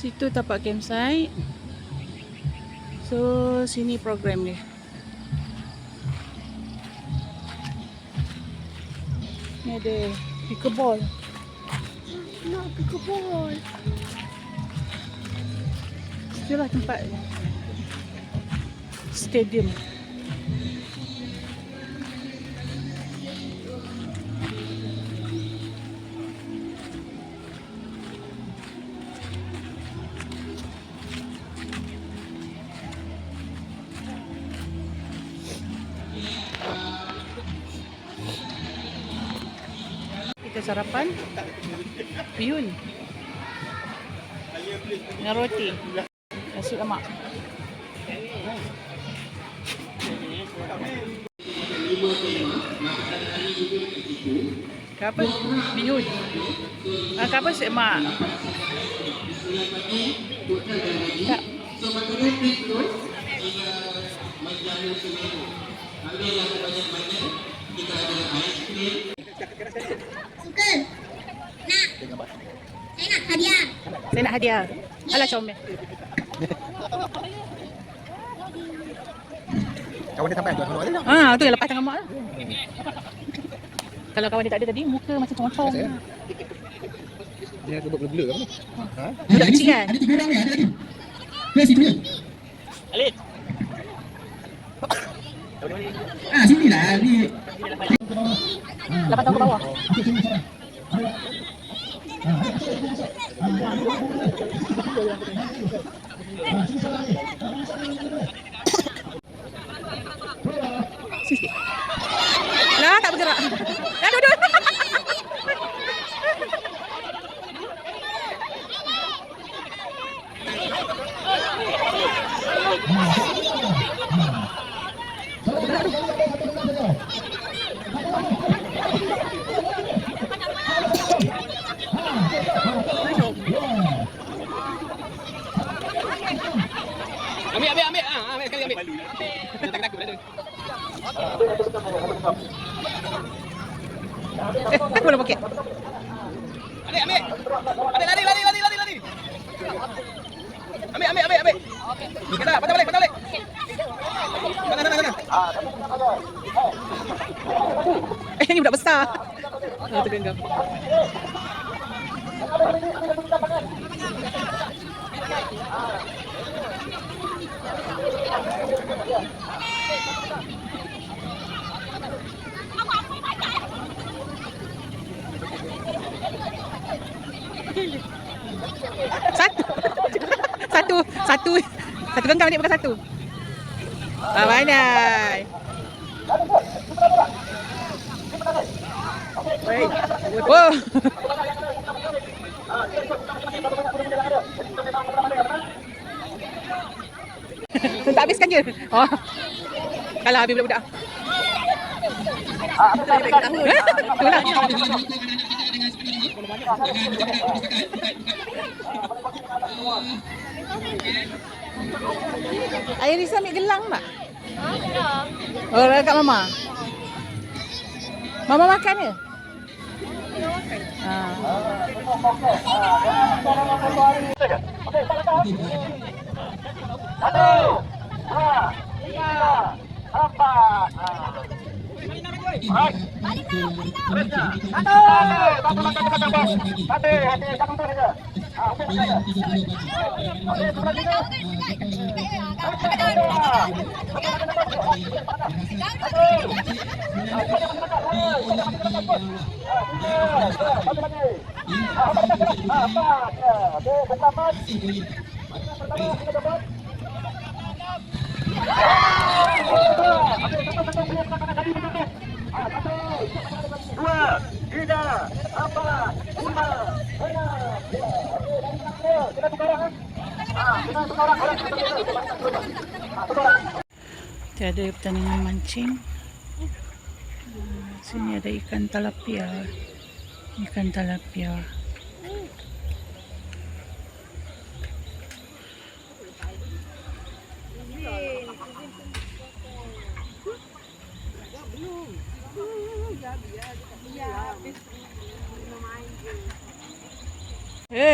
Situ tapak campsite. So sini program dia. Ni ada pickleball. Nak pickleball. Itulah tempat stadium. Kita sarapan bihun dengan roti, nasi lemak. Apa? Bihun. Apa lemak? Tak. Uncle, saya nak hadiah. Saya nak hadiah. Alah comel. Kawan dia sampai jual dulu. Tu yang lepas tangan mak lah. Kalau kawan dia tak ada tadi, muka macam concong. Dia blur-blur apa ni? Budak kecil kan? Ada 3 orang ni, ada lagi. Plus itu dia. Alid. Sini lah ni. 8 tahun ke bawah. Sikit. Lah tak bergerak. Dah duduk. Ambil sekali ambil. Jangan takut dah tu. Aku boleh poket. Ambil. Ada lari. Ambil. Okey dah, patah balik. Mana. Ini budak besar. Tergenggam. Satu genggam ni bukan satu. Pandai. Oh. Tak habiskan je. Oh. Kalah habis budak-budak. Itulah. Ayah Risa ambil gelang tak? Dah. Oh, kat Mama. Mama makan ke? Ada pertandingan mancing. Sini ada ikan talapia.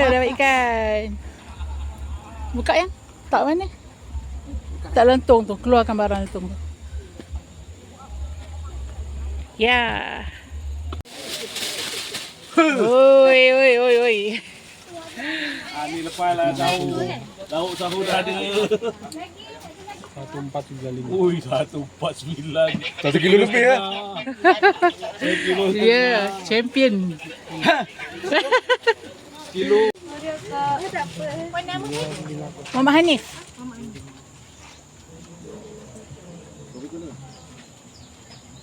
Dapat ikan. Buka yang. Tak mana? Tak lentung tu. Keluarkan barang lentung tu. Ya. Oi, oi, oi, oi. Ni lepas lah tahu. Lauk sahur dah ada. 1435. Ui, 149. 1 kilo lebih ya. 1 kilo. Ya, champion. Kilo. Muhammad Hanif.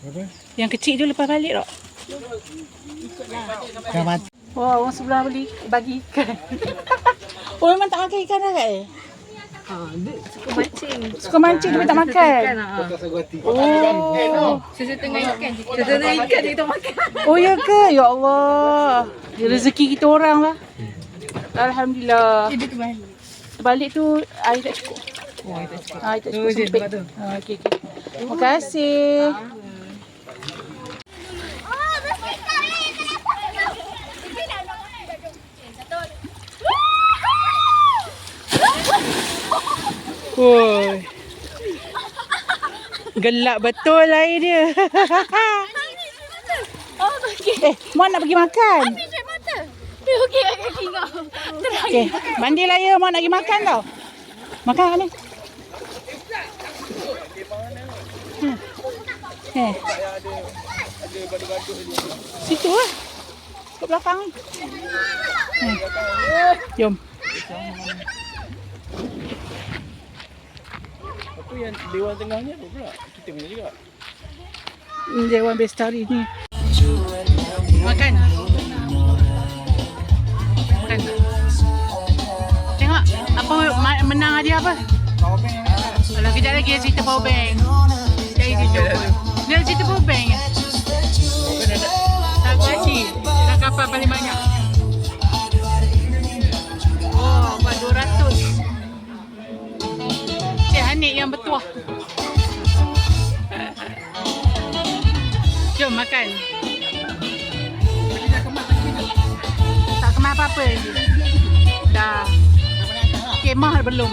Apa? Yang kecil tu lepas balik tak? Kamat. Wah, orang sebelah beli bagi ikan. Oh, memang tak makan ikan dah kat Suka mancing tapi tak makan. Oh. Setengah ikan kita makan. Oh ya ke? Ya Allah. Rezeki kita orang lah. Alhamdulillah. Dia terbalik. Balik tu air tak cukup. Air tak cukup sempit. Okey okey. Terima kasih. Oh, bersikap ni. Woi. Gelap betul air dia. Oh, okey. Mak nak pergi makan. Cek mata. Okey, kaki kau. Terang. Okey, mandilah ya, mak nak pergi makan tau. Makan kat ni. Situ lah. Kat belakang ni. Jom. Apa yang Dewan Tengah ni apa pula? Kita punya juga. Dewan Bestari ni. Makan. Makan. Tengok apa menang hadiah apa? Kalau kejap lagi dia cerita power bank. Dari situ. Dia cerita power bank. Tak gaji. Dah kapal paling banyak. Oh, buat 200. Cik Hanik yang bertuah. Jom makan. Tak kemas apa-apa lagi. Dah. Kemah belum.